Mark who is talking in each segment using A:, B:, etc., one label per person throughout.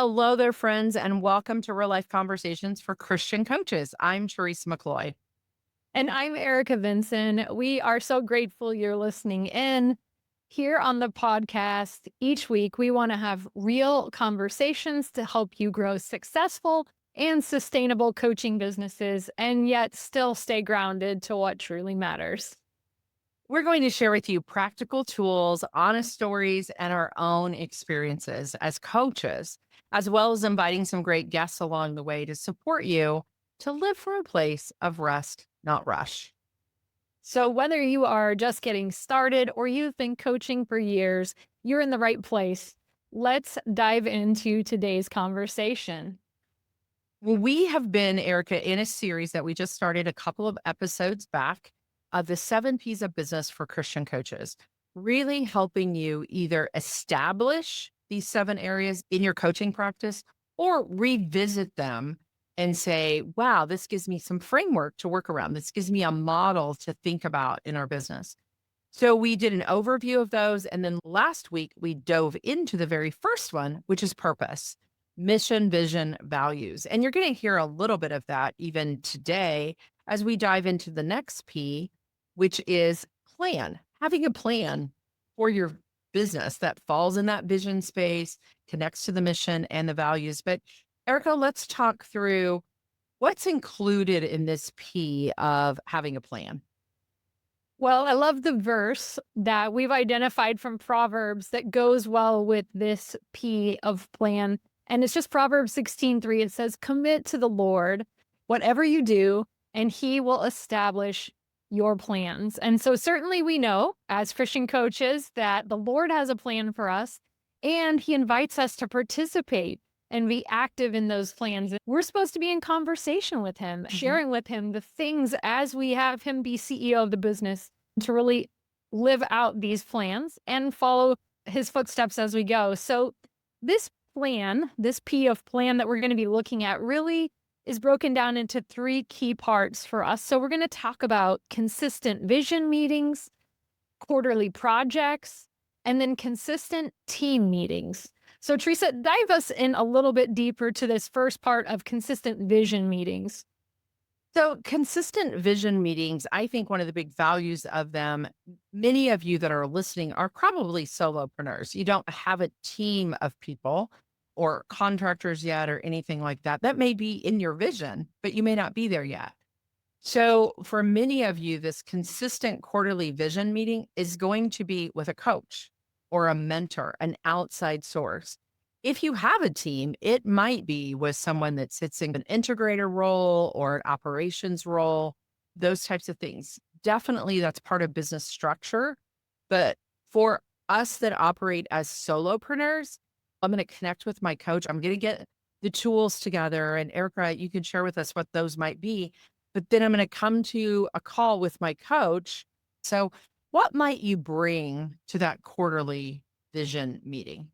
A: Hello there, friends, and welcome to Real Life Conversations for Christian Coaches. I'm Teresa McCloy.
B: And I'm Erica Vinson. We are so grateful you're listening in. Here on the podcast, each week we want to have real conversations to help you grow successful and sustainable coaching businesses and yet still stay grounded to what truly matters.
A: We're going to share with you practical tools, honest stories, and our own experiences as coaches, as well as inviting some great guests along the way to support you to live from a place of rest, not rush.
B: So, whether you are just getting started or you've been coaching for years, you're in the right place. Let's dive into today's conversation.
A: Well, we have been, Erica, in a series that we just started a couple of episodes back of the 7 P's of business for Christian coaches, really helping you either establish these 7 areas in your coaching practice or revisit them and say, wow, this gives me some framework to work around. This gives me a model to think about in our business. So we did an overview of those. And then last week, we dove into the very first one, which is purpose, mission, vision, values. And you're going to hear a little bit of that even today as we dive into the next P, which is plan, having a plan for your business that falls in that vision space, connects to the mission and the values. But Erica, let's talk through what's included in this P of having a plan.
B: Well, I love the verse that we've identified from Proverbs that goes well with this P of plan. And it's just Proverbs 16:3. It says, commit to the Lord whatever you do, and he will establish your plans. And so certainly we know as Christian coaches that the Lord has a plan for us and he invites us to participate and be active in those plans. We're supposed to be in conversation with him,
A: Mhm.
B: sharing with him the things as we have him be CEO of the business to really live out these plans and follow his footsteps as we go. So, this plan, this P of plan that we're going to be looking at, really is broken down into 3 key parts for us. So, we're going to talk about consistent vision meetings, quarterly projects, and then consistent team meetings. So, Teresa, dive us in a little bit deeper to this first part of consistent vision meetings.
A: So, consistent vision meetings, I think one of the big values of them, many of you that are listening are probably solopreneurs. You don't have a team of people or contractors yet or anything like that. That may be in your vision, but you may not be there yet. So, for many of you, this consistent quarterly vision meeting is going to be with a coach or a mentor, an outside source. If you have a team, it might be with someone that sits in an integrator role or an operations role, those types of things. Definitely that's part of business structure. But for us that operate as solopreneurs, I'm going to connect with my coach. I'm going to get the tools together. And Erica, you can share with us what those might be, but then I'm going to come to a call with my coach. So, what might you bring to that quarterly vision meeting?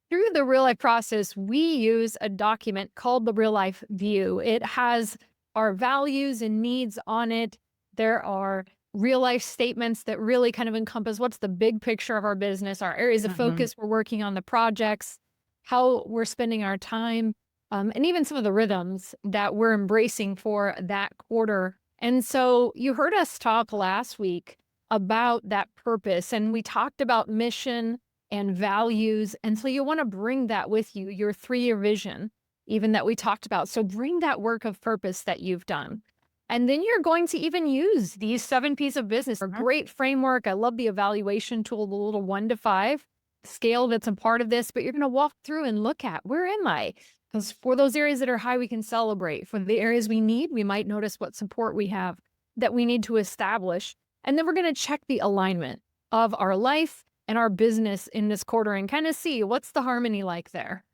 B: Through the real life process, we use a document called the Real Life View. It has our values and needs on it. There are real life statements that really kind of encompass what's the big picture of our business, our areas of
A: Mhm.
B: focus we're working on, the projects, how we're spending our time, and even some of the rhythms that we're embracing for that quarter. And so you heard us talk last week about that purpose, and we talked about mission and values. And so you want to bring that with you, your 3 year vision, even that we talked about. So bring that work of purpose that you've done. And then you're going to even use these 7 P's of business, a
A: Mhm.
B: great framework. I love the evaluation tool, the little 1 to 5 scale that's a part of this, but you're going to walk through and look at where am I? Because for those areas that are high, we can celebrate. For the areas we need, we might notice what support we have that we need to establish. And then we're going to check the alignment of our life and our business in this quarter and kind of see what's the harmony like there.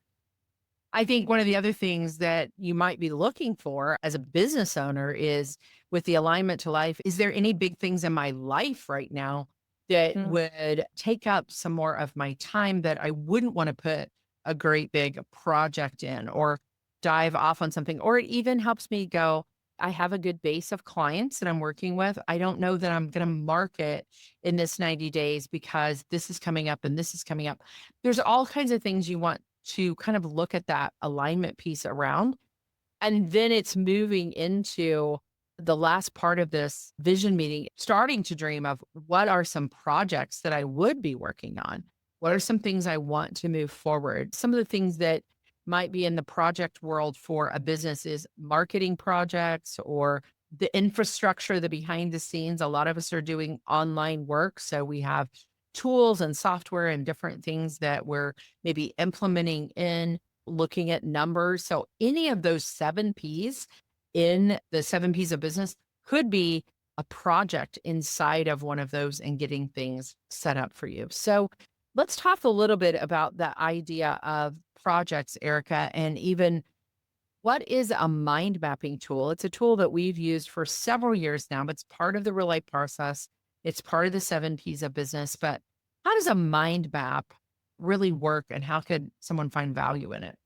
A: I think one of the other things that you might be looking for as a business owner is with the alignment to life, is there any big things in my life right now that
B: Mm.
A: would take up some more of my time that I wouldn't want to put a great big project in or dive off on something? Or it even helps me go, I have a good base of clients that I'm working with. I don't know that I'm going to market in this 90 days because this is coming up and this is coming up. There's all kinds of things you want to kind of look at that alignment piece around. And then it's moving into the last part of this vision meeting, starting to dream of what are some projects that I would be working on? What are some things I want to move forward? Some of the things that might be in the project world for a business is marketing projects or the infrastructure, the behind the scenes. A lot of us are doing online work. So we have tools and software and different things that we're maybe implementing in, looking at numbers. So any of those 7 Ps in the 7 Ps of business could be a project inside of one of those and getting things set up for you. So let's talk a little bit about the idea of projects, Erica, and even what is a mind mapping tool? It's a tool that we've used for several years now, but it's part of the real life process. It's part of the 7 Ps of business. But how does a mind map really work and how could someone find value in it?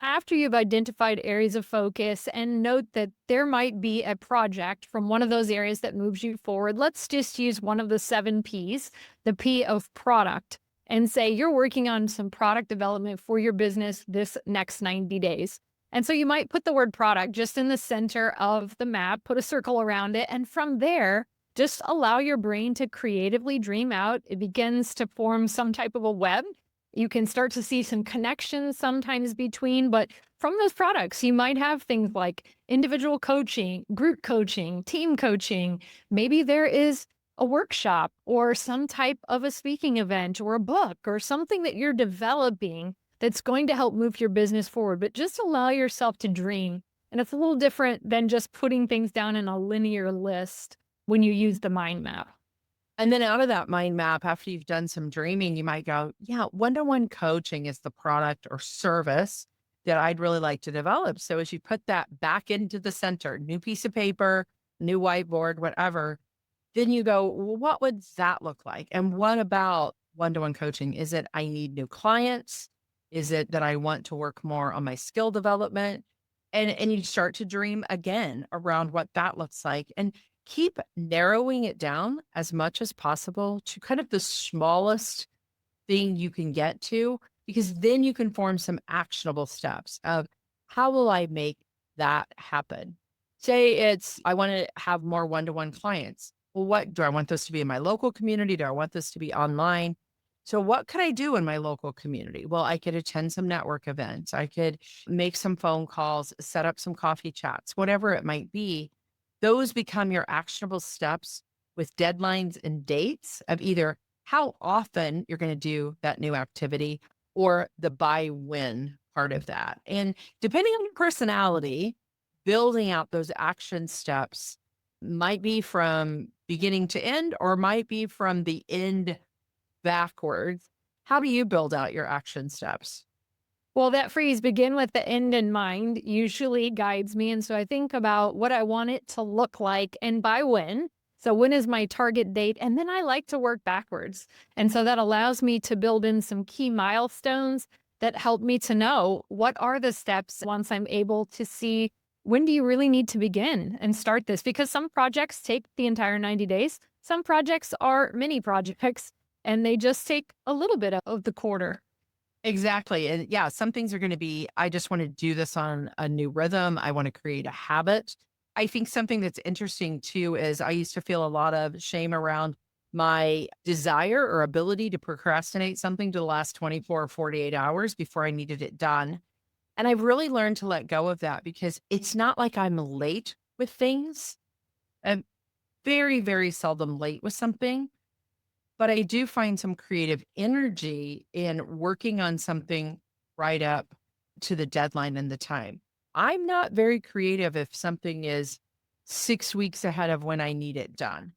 B: After you've identified areas of focus and note that there might be a project from one of those areas that moves you forward, let's just use one of the 7 Ps, the P of product, and say you're working on some product development for your business this next 90 days. And so you might put the word product just in the center of the map, put a circle around it, and from there, just allow your brain to creatively dream out. It begins to form some type of a web. You can start to see some connections sometimes between, but from those products, you might have things like individual coaching, group coaching, team coaching. Maybe there is a workshop or some type of a speaking event or a book or something that you're developing that's going to help move your business forward. But just allow yourself to dream. And it's a little different than just putting things down in a linear list when you use the mind map.
A: And then out of that mind map, after you've done some dreaming, you might go, yeah, one-to-one coaching is the product or service that I'd really like to develop. So as you put that back into the center, new piece of paper, new whiteboard, whatever, then you go, well, what would that look like? And what about one-to-one coaching? Is it I need new clients? Is it that I want to work more on my skill development? And you start to dream again around what that looks like. And keep narrowing it down as much as possible to kind of the smallest thing you can get to, because then you can form some actionable steps of how will I make that happen? Say it's, I want to have more one-to-one clients. Well, what do I want this to be in my local community? Do I want this to be online? So what could I do in my local community? Well, I could attend some network events. I could make some phone calls, set up some coffee chats, whatever it might be. Those become your actionable steps with deadlines and dates of either how often you're going to do that new activity or the by when part of that. And depending on your personality, building out those action steps might be from beginning to end or might be from the end backwards. How do you build out your action steps?
B: Well, that phrase, begin with the end in mind, usually guides me. And so I think about what I want it to look like and by when. So, when is my target date? And then I like to work backwards. And so that allows me to build in some key milestones that help me to know what are the steps once I'm able to see when do you really need to begin and start this? Because some projects take the entire 90 days, some projects are mini projects and they just take a little bit of the quarter.
A: Exactly. And yeah, some things are going to be, I just want to do this on a new rhythm. I want to create a habit. I think something that's interesting too is I used to feel a lot of shame around my desire or ability to procrastinate something to the last 24 or 48 hours before I needed it done. And I've really learned to let go of that because it's not like I'm late with things. I'm very, very seldom late with something. But I do find some creative energy in working on something right up to the deadline and the time. I'm not very creative if something is 6 weeks ahead of when I need it done.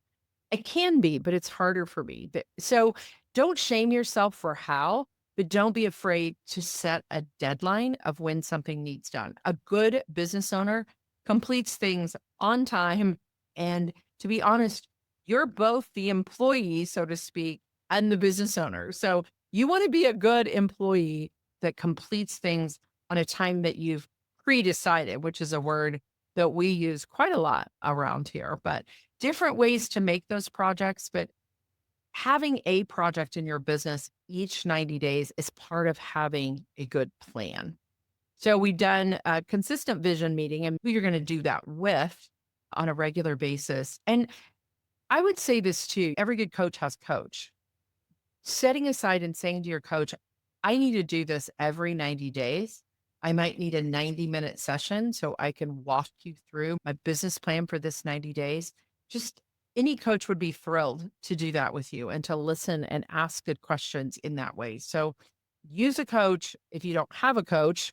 A: It can be, but it's harder for me. So don't shame yourself for how, but don't be afraid to set a deadline of when something needs done. A good business owner completes things on time. And to be honest, you're both the employee, so to speak, and the business owner. So you want to be a good employee that completes things on a time that you've pre-decided, which is a word that we use quite a lot around here, but different ways to make those projects. But having a project in your business each 90 days is part of having a good plan. So we've done a consistent vision meeting, and who you're going to do that with on a regular basis. And I would say this too, every good coach has coach. Setting aside and saying to your coach, I need to do this every 90 days. I might need a 90-minute session so I can walk you through my business plan for this 90 days. Just any coach would be thrilled to do that with you and to listen and ask good questions in that way. So use a coach. If you don't have a coach,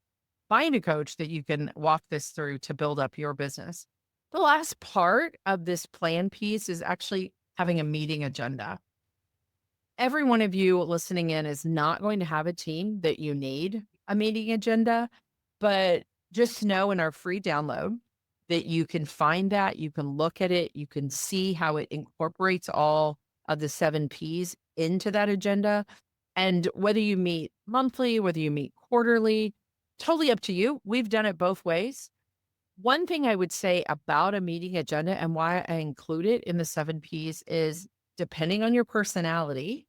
A: find a coach that you can walk this through to build up your business. The last part of this plan piece is actually having a meeting agenda. Every one of you listening in is not going to have a team that you need a meeting agenda, but just know in our free download that you can find that, you can look at it, you can see how it incorporates all of the 7 Ps into that agenda. And whether you meet monthly, whether you meet quarterly, totally up to you. We've done it both ways. One thing I would say about a meeting agenda and why I include it in the 7 Ps is depending on your personality,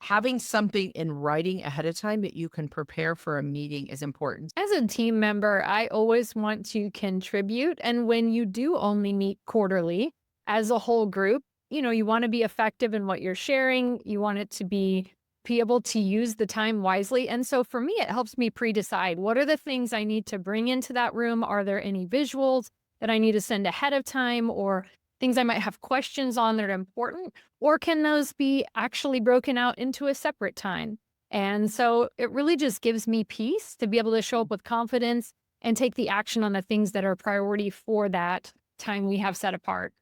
A: having something in writing ahead of time that you can prepare for a meeting is important.
B: As a team member, I always want to contribute. And when you do only meet quarterly as a whole group, you want to be effective in what you're sharing. You want it to be able to use the time wisely. And so for me, it helps me pre-decide what are the things I need to bring into that room? Are there any visuals that I need to send ahead of time or things I might have questions on that are important? Or can those be actually broken out into a separate time? And so it really just gives me peace to be able to show up with confidence and take the action on the things that are priority for that time we have set apart.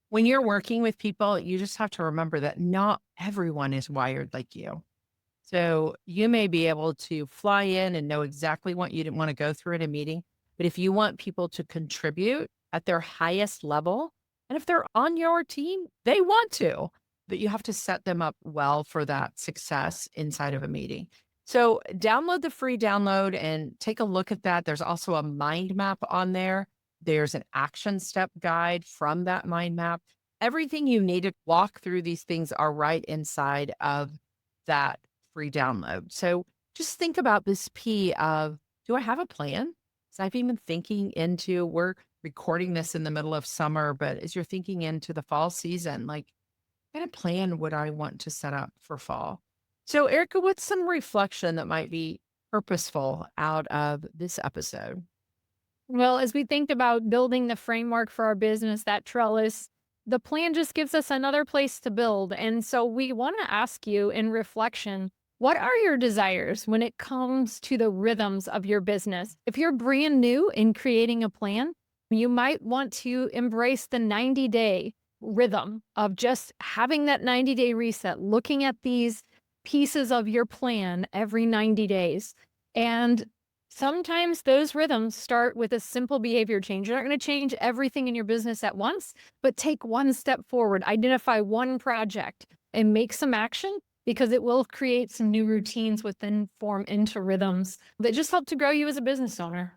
A: When you're working with people, you just have to remember that not everyone is wired like you. So you may be able to fly in and know exactly what you didn't want to go through at a meeting. But if you want people to contribute at their highest level, and if they're on your team, they want to, but you have to set them up well for that success inside of a meeting. So download the free download and take a look at that. There's also a mind map on there. There's an action step guide from that mind map. Everything you need to walk through these things are right inside of that free download. So just think about this P of, do I have a plan? So I've even thinking into, we're recording this in the middle of summer, but as you're thinking into the fall season, like what kind of plan would I want to set up for fall? So Erica, what's some reflection that might be purposeful out of this episode?
B: Well, as we think about building the framework for our business, that trellis, the plan just gives us another place to build. And so we want to ask you in reflection, what are your desires when it comes to the rhythms of your business? If you're brand new in creating a plan, you might want to embrace the 90-day rhythm of just having that 90-day reset, looking at these pieces of your plan every 90 days. And sometimes those rhythms start with a simple behavior change. You're not going to change everything in your business at once, but take one step forward, identify one project, and make some action because it will create some new routines within form into rhythms that just help to grow you as a business owner.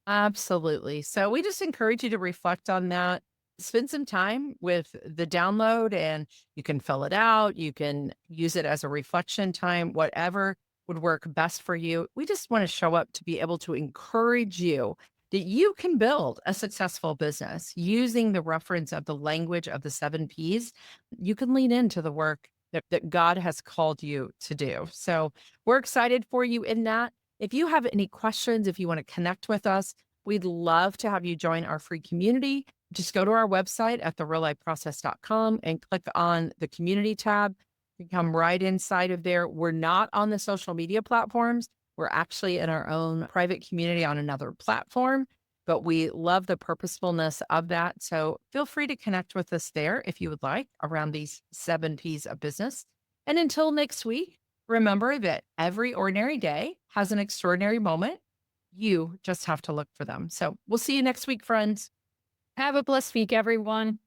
A: Absolutely. So we just encourage you to reflect on that. Spend some time with the download and you can fill it out. You can use it as a reflection time, whatever would work best for you. We just want to show up to be able to encourage you that you can build a successful business using the reference of the language of the 7 Ps. You can lean into the work that God has called you to do. So we're excited for you in that. If you have any questions, if you want to connect with us, we'd love to have you join our free community. Just go to our website at thereallifeprocess.com and click on the community tab. You come right inside of there. We're not on the social media platforms. We're actually in our own private community on another platform, but we love the purposefulness of that. So feel free to connect with us there if you would like around these 7 Ps of business. And until next week, remember that every ordinary day has an extraordinary moment. You just have to look for them. So we'll see you next week, friends.
B: Have a blessed week, everyone.